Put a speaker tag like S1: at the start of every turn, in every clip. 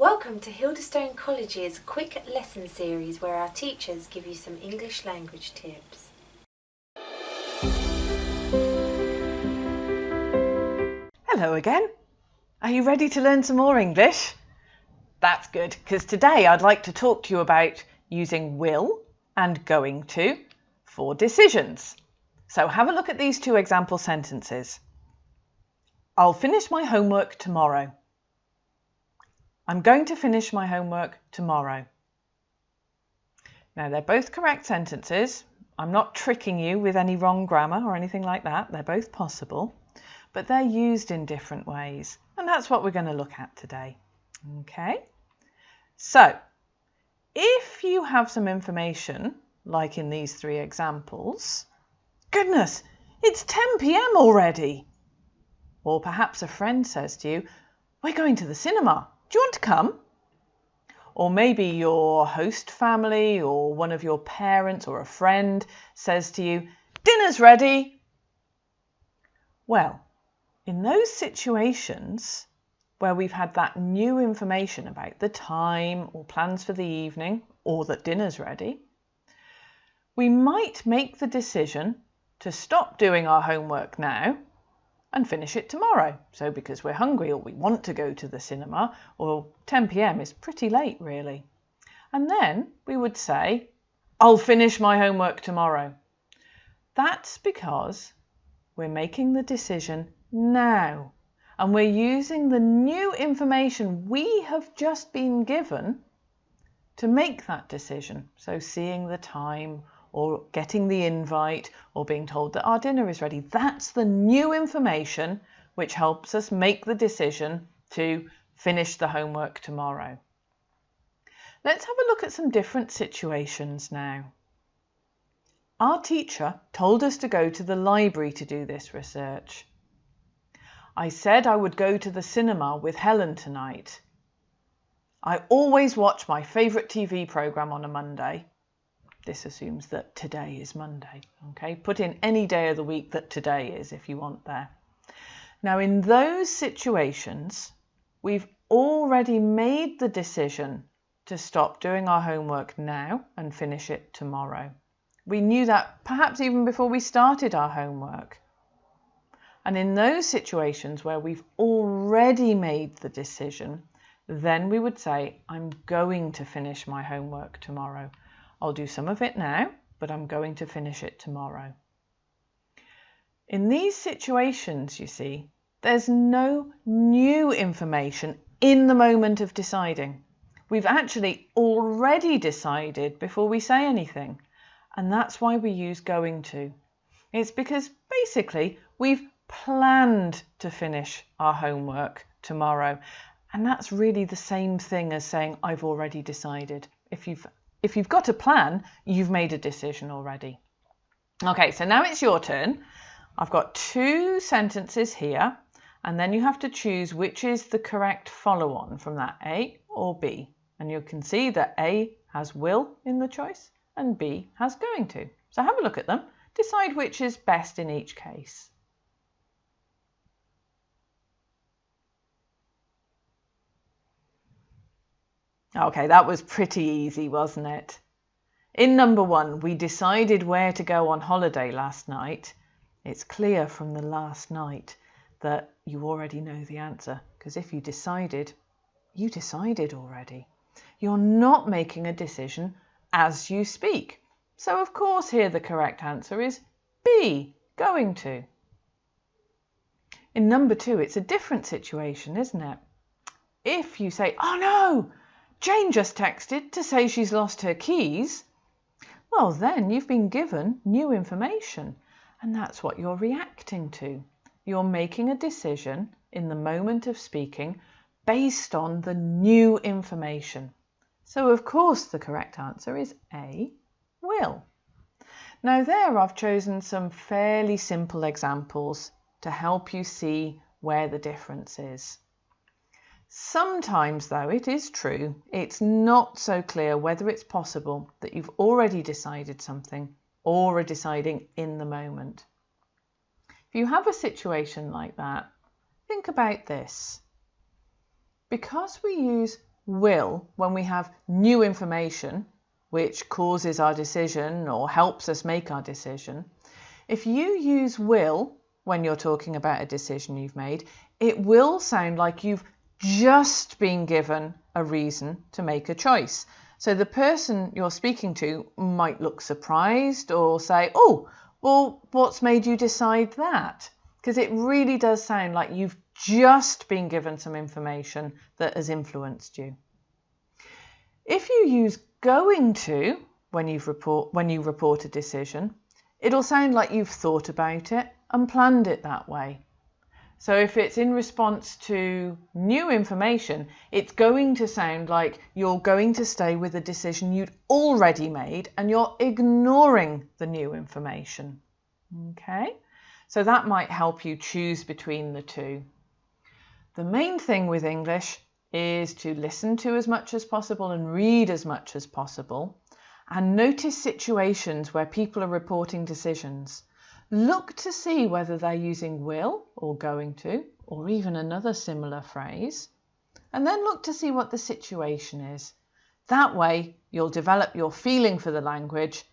S1: Welcome to Hildestone College's quick lesson series where our teachers give you some English language tips.
S2: Hello again. Are you ready to learn some more English? That's good, because today I'd like to talk to you about using will and going to for decisions. So have a look at these two example sentences. I'll finish my homework tomorrow. I'm going to finish my homework tomorrow. Now, they're both correct sentences. I'm not tricking you with any wrong grammar or anything like that. They're both possible, but they're used in different ways. And that's what we're going to look at today. Okay? So, if you have some information, like in these three examples, goodness, it's 10 p.m. already. Or perhaps a friend says to you, we're going to the cinema. Do you want to come? Or maybe your host family or one of your parents or a friend says to you, dinner's ready. Well, in those situations where we've had that new information about the time or plans for the evening or that dinner's ready, we might make the decision to stop doing our homework now and finish it tomorrow. So because we're hungry or we want to go to the cinema, or 10 p.m. is pretty late really. And then we would say, I'll finish my homework tomorrow. That's because we're making the decision now. And we're using the new information we have just been given to make that decision. So seeing the time, or getting the invite, or being told that our dinner is ready. That's the new information which helps us make the decision to finish the homework tomorrow. Let's have a look at some different situations now. Our teacher told us to go to the library to do this research. I said I would go to the cinema with Helen tonight. I always watch my favourite TV programme on a Monday. This assumes that today is Monday, okay? Put in any day of the week that today is if you want there. Now, in those situations, we've already made the decision to stop doing our homework now and finish it tomorrow. We knew that perhaps even before we started our homework. And in those situations where we've already made the decision, then we would say, I'm going to finish my homework tomorrow. I'll do some of it now, but I'm going to finish it tomorrow. In these situations, you see, there's no new information in the moment of deciding. We've actually already decided before we say anything, and that's why we use going to. It's because basically we've planned to finish our homework tomorrow, and that's really the same thing as saying I've already decided. If you've got a plan, you've made a decision already. Okay, so now it's your turn. I've got two sentences here, and then you have to choose which is the correct follow-on from that, A or B. And you can see that A has will in the choice and B has going to. So have a look at them. Decide which is best in each case. Okay, that was pretty easy, wasn't it? In number one, we decided where to go on holiday last night. It's clear from the last night that you already know the answer, because if you decided already. You're not making a decision as you speak. So of course here the correct answer is B, going to. In number two, it's a different situation, isn't it? If you say, oh no, Jane just texted to say she's lost her keys, well then you've been given new information and that's what you're reacting to. You're making a decision in the moment of speaking based on the new information. So of course the correct answer is A, will. Now there I've chosen some fairly simple examples to help you see where the difference is. Sometimes, though, it is true, it's not so clear whether it's possible that you've already decided something or are deciding in the moment. If you have a situation like that, think about this. Because we use will when we have new information which causes our decision or helps us make our decision. If you use will when you're talking about a decision you've made, it will sound like you've just been given a reason to make a choice. So the person you're speaking to might look surprised or say, "Oh, well, what's made you decide that?" Because it really does sound like you've just been given some information that has influenced you. If you use going to when you report a decision, it'll sound like you've thought about it and planned it that way. So if it's in response to new information, it's going to sound like you're going to stay with a decision you'd already made and you're ignoring the new information. Okay? So that might help you choose between the two. The main thing with English is to listen to as much as possible and read as much as possible, and notice situations where people are reporting decisions. Look to see whether they're using will or going to, or even another similar phrase, and then look to see what the situation is. That way, you'll develop your feeling for the language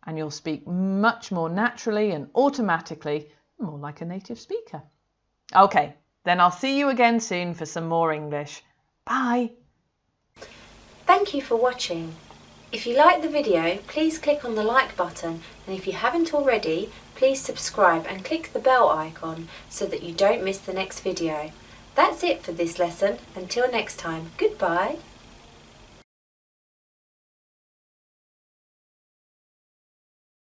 S2: and you'll speak much more naturally and automatically, more like a native speaker. Okay, then I'll see you again soon for some more English. Bye!
S1: Thank you for watching. If you liked the video, please click on the like button, and if you haven't already, please subscribe and click the bell icon so that you don't miss the next video. That's it for this lesson. Until next time, goodbye.